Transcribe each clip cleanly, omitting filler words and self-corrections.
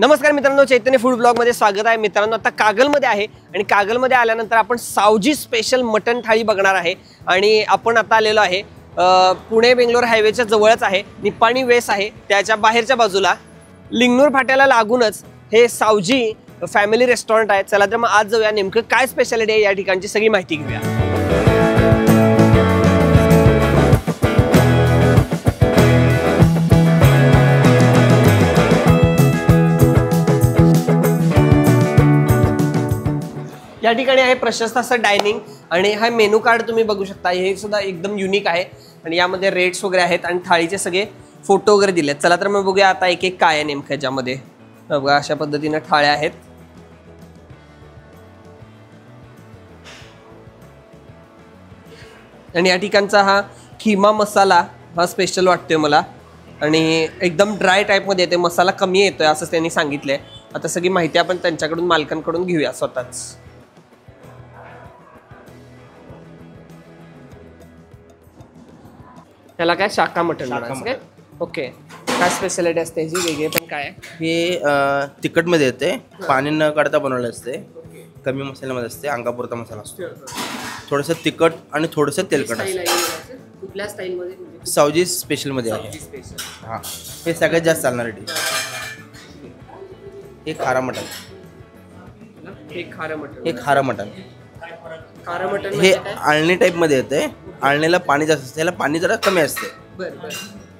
नमस्कार मित्रांनो, चैतन्य food blog मध्ये स्वागत आहे। मित्रांनो, आता कागलमध्ये आहे आणि कागलमध्ये आल्यानंतर आपण सावजी स्पेशल मटन थाळी बघणार आहे। आणि आपण आता आलेलो आहे पुणे बेंगलोर हायवेच्या जवळच आहे, निप्पाणी वेस आहे, त्याच्या बाहेरच्या बाजूला लिंगनूर फाट्याला लागूनच हे सावजी फॅमिली रेस्टॉरंट आहे। चला तर मग आज जाऊया, नेमकं काय स्पेशालिटी आहे या ठिकाणची सगळी माहिती घेऊया। या ठिकाणी आहे प्रशस्त असं डायनिंग आणि हा मेनू कार्ड तुम्ही बघू शकता, हे सुद्धा एकदम युनिक आहे आणि यामध्ये रेट्स वगैरे आहेत आणि थाळीचे सगळे फोटो वगैरे दिलेत। चला तर मग बघूया आता एक एक काय आहे नेमकं याच्यामध्ये। बघा, अशा पद्धतीने थाळ्या आहेत आणि या ठिकाणचा हा खिमा मसाला हा स्पेशल वाटतोय मला आणि एकदम ड्राय टाइप मध्ये येते, मसाला कमी येतोय असं त्यांनी सांगितलंय। आता सगळी माहिती आपण त्यांच्याकडून मालकांकडून घेऊया स्वतःच। त्याला काय शाखा मटन म्हणायचं? ओके, काय स्पेशालिटी असते ह्याची? वेगळे पण काय? हे तिखट मध्ये येते, पाणी न काढता बनवलं असते, कमी मसाल्यामध्ये असते, अंगापुरता मसाला असतो, थोडंसं तिखट आणि थोडंसं तेलकट असतं। कुठल्या स्टाईल मध्ये? सावजी स्पेशल मध्ये आहे। हां, हे सगळ्यात जास्त चालणार आहे। हे खारा मटन, हे खारं मटन, हे खारा मटन, खारं मटन हे आळणी टाईप मध्ये येते। आळणीला पाणी जास्त असते, याला पाणी जरा कमी असते।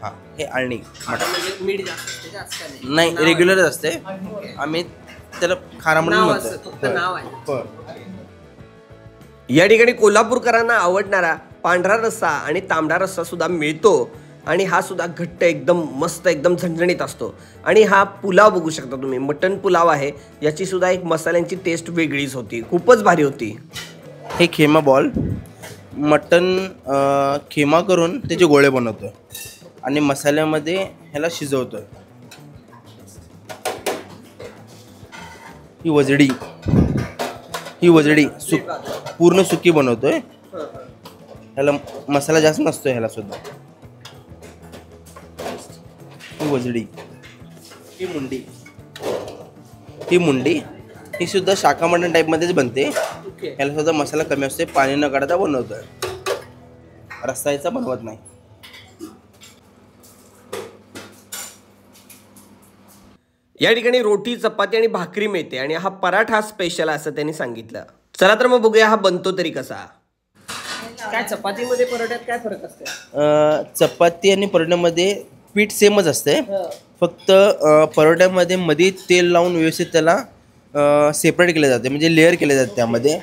हां, हे आळणी मटन मीठ जास्त नाही, रेग्युलरच असते, आम्ही त्याला खारा मटन म्हणतो। या ठिकाणी कोल्हापूरकरांना आवडणारा पांढरा रस्सा आणि तांबडा रस्सा सुद्धा मिळतो आणि हा सुद्धा घट्ट एकदम मस्त एकदम झणझणीत असतो। आणि हा पुलाव बघू शकता तुम्ही, मटन पुलाव आहे, याची सुद्धा एक मसाल्यांची टेस्ट वेगळीच होती, खूपच भारी होती। हे खिमा बॉल, मटन खिमा करून त्याचे गोळे बनवतो आणि मसाल्यामध्ये ह्याला शिजवतो। ही वजडी, पूर्ण सुकी बनवतोय, ह्याला मसाला जास्त नसतो ह्याला सुद्धा। ही वजडी, ही मुंडी, ही सुद्धा शाखा मटन टाईप मध्येच बनते, ह्याला सुद्धा मसाला कमी असते, पाणी न काढता बनवतोय, रस्सा याचा बनवत नाही। या ठिकाणी रोटी, चपाती आणि भाकरी मिळते आणि हा पराठा स्पेशल असं त्यांनी सांगितलं। चला तर मग बघूया हा बनतो तरी कसा। काय चपातीमध्ये पराठ्यात काय फरक असते? चपाती आणि परोठ्यामध्ये पीठ सेमच असते, फक्त परोठ्यामध्ये मध्ये तेल लावून व्यवस्थित त्याला सेपरेट केले जाते, म्हणजे लेअर केले जाते त्यामध्ये,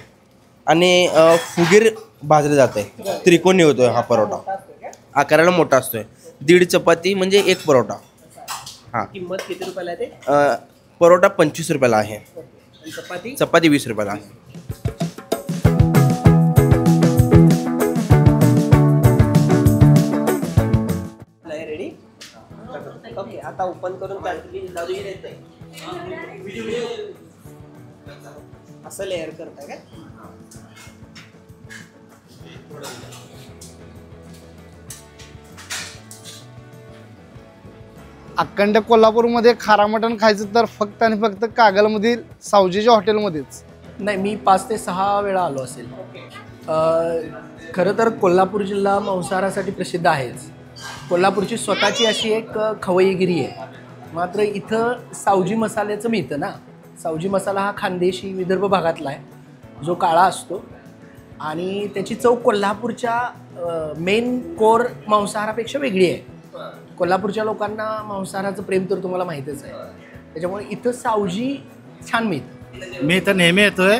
आणि फुगीर भाजले जाते, त्रिकोणी होतोय हा परोठा, आकाराला मोठा असतोय। 1.5 चपाती म्हणजे 1 परोठा। हां, किंमत किती रुपयाला आहे? परोठा 25 रुपयाला आहे, चपाती 20 रुपयाला आहे। रेडी? ओके, आता ओपन करून असं लेअर करताय काय? अखंड कोल्हापूरमध्ये खारा मटण खायचं तर फक्त आणि फक्त कागलमधील सावजीच्या हॉटेलमध्येच। नाही, मी 5 ते 6 वेळा आलो असेल। खरं तर कोल्हापूर जिल्हा मांसाहारासाठी प्रसिद्ध आहेच, कोल्हापूरची स्वतःची अशी एक खवईगिरी आहे। मात्र इथं सावजी मसाल्याचं मिळतं ना, सावजी मसाला हा खानदेशी विदर्भ भागातला आहे, जो काळा असतो आणि त्याची चव कोल्हापूरच्या मेन कोर मांसाहारापेक्षा वेगळी आहे। कोल्हापूरच्या लोकांना मांसाहाराचं प्रेम तर तुम्हाला माहीतच आहे, त्याच्यामुळे इथं सावजी छान मिळतं। मी इथं नेहमी येतोय,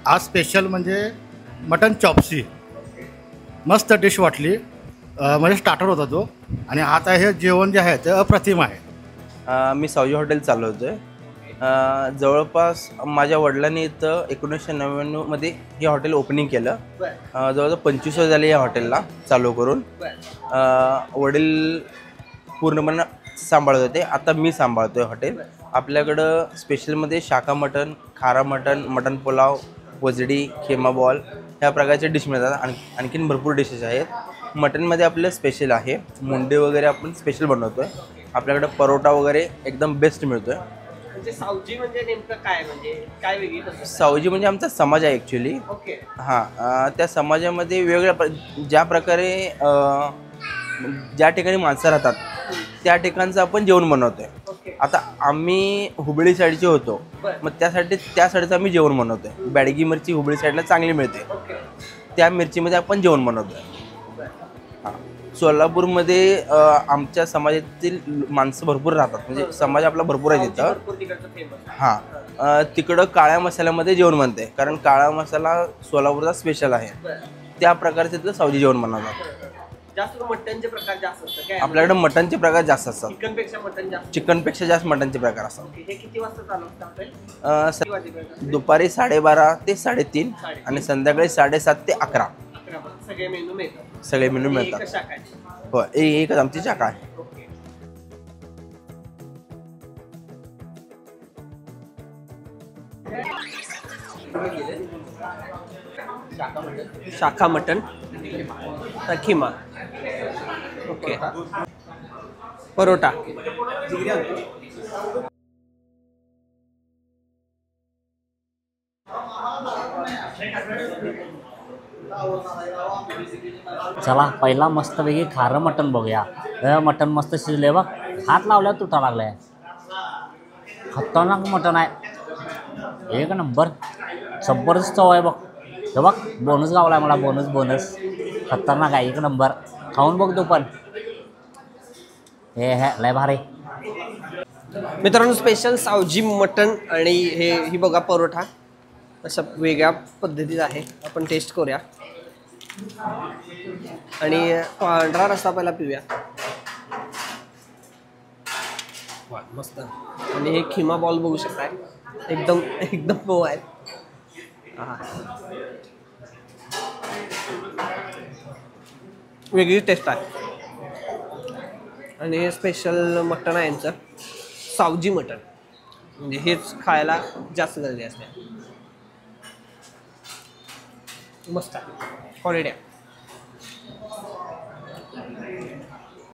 आज स्पेशल म्हणजे मटन चॉप्सी, मस्त डिश वाटली, म्हणजे स्टार्टर होता तो, आणि आता हे जेवण जे आहे ते अप्रतिम आहे। मी सावजी हॉटेल चालवतोय, जवळपास माझ्या वडिलांनी इथं 1999 मध्ये हे हॉटेल ओपनिंग केलं। जवळजवळ 25 वर्ष झाले या हॉटेलला चालू करून। वडील पूर्णपणे सांभाळत होते, आता मी सांभाळतोय हॉटेल। आपल्याकडं स्पेशलमध्ये शाखा मटन, खारा मटन, मटन पुलाव, वजडी, खिमा बॉल ह्या प्रकारचे डिश मिळतात। आणखीन भरपूर डिशेस आहेत। मटनमध्ये आपलं स्पेशल आहे, मुंडे वगैरे आपण स्पेशल बनवतोय। आपल्याकडे परोटा वगैरे एकदम बेस्ट मिळतोय। म्हणजे सावजी म्हणजे नेमकं काय, म्हणजे काय वेगळी पद्धत आहे? सावजी म्हणजे आमचा समाज आहे ॲक्च्युली. ओके. हां, त्या समाजामध्ये ज्या प्रकारे ज्या ठिकाणी माणसं राहतात त्या ठिकाणचं आपण जेवण बनवतोय. ओके. आता आम्ही हुबळी साईडचे होतो, मग त्या साईडचं आम्ही जेवण बनवतोय. बॅडगी मिरची हुबळी साईडला चांगली मिळते, ओके. त्या मिरचीमध्ये आपण जेवण बनवतोय. हां, सोलापूरमध्ये आमच्या समाजातील माणसं भरपूर राहतात, म्हणजे समाज आपला भरपूर आहे तिथं. भरपूर तिकडचं फेमस. हां, तिकडं काळ्या मसाल्यामध्ये जेवण बनते, कारण काळा मसाला सोलापूरचा स्पेशल आहे. त्या प्रकारचे तिथलं सावजी जेवण बनवतात. जास्त मटनचे प्रकार जास्त असतात काय? आपल्याकडे मटनचे प्रकार जास्त असतात. चिकनपेक्षा मटन जास्त. चिकनपेक्षा जास्त मटनचे प्रकार असतात. हे किती वाजता चालू असतं आपलं? किती वाजेपर्यंत? दुपारी 12:30 ते 3:30 आणि संध्याकाळी 7:30 ते 11 11 सगळे मेनू मिळतात. सगळे मेनू एकच मिळतात. शाखा आहे. हो, एकच आमची शाखा आहे. ओके. शाखा मटन खिमा. ओके. परोटा. चला पहिला मस्तपैकी खारं मटण बघूया. मटण मस्त शिजले बघ, हात लावल्यावर तुटा लागलाय. खतरनाक मटण आहे, एक नंबर, जबरदस्त चव आहे बघ. हे बघ बोनस गावलाय मला, बोनस खतरनाक आहे, एक नंबर. खाऊन बघ तू पण, हे लय भारी. मित्रांनो स्पेशल सावजी मटन आणि ही बघा परोठा अशा वेगळ्या पद्धतीत आहे. आपण टेस्ट करूया आणि पांढरा रस्सा पहिला पिऊया. वा मस्त. आणि हे खिमा बॉल बघू शकताय, एकदम मऊ आहे. वेगळी टेस्ट आहे. आणि हे स्पेशल मटण आहे यांचं, सावजी मटण, म्हणजे हेच खायला जास्त गरजे असते. मस्त आहे, क्वालिटी आहे.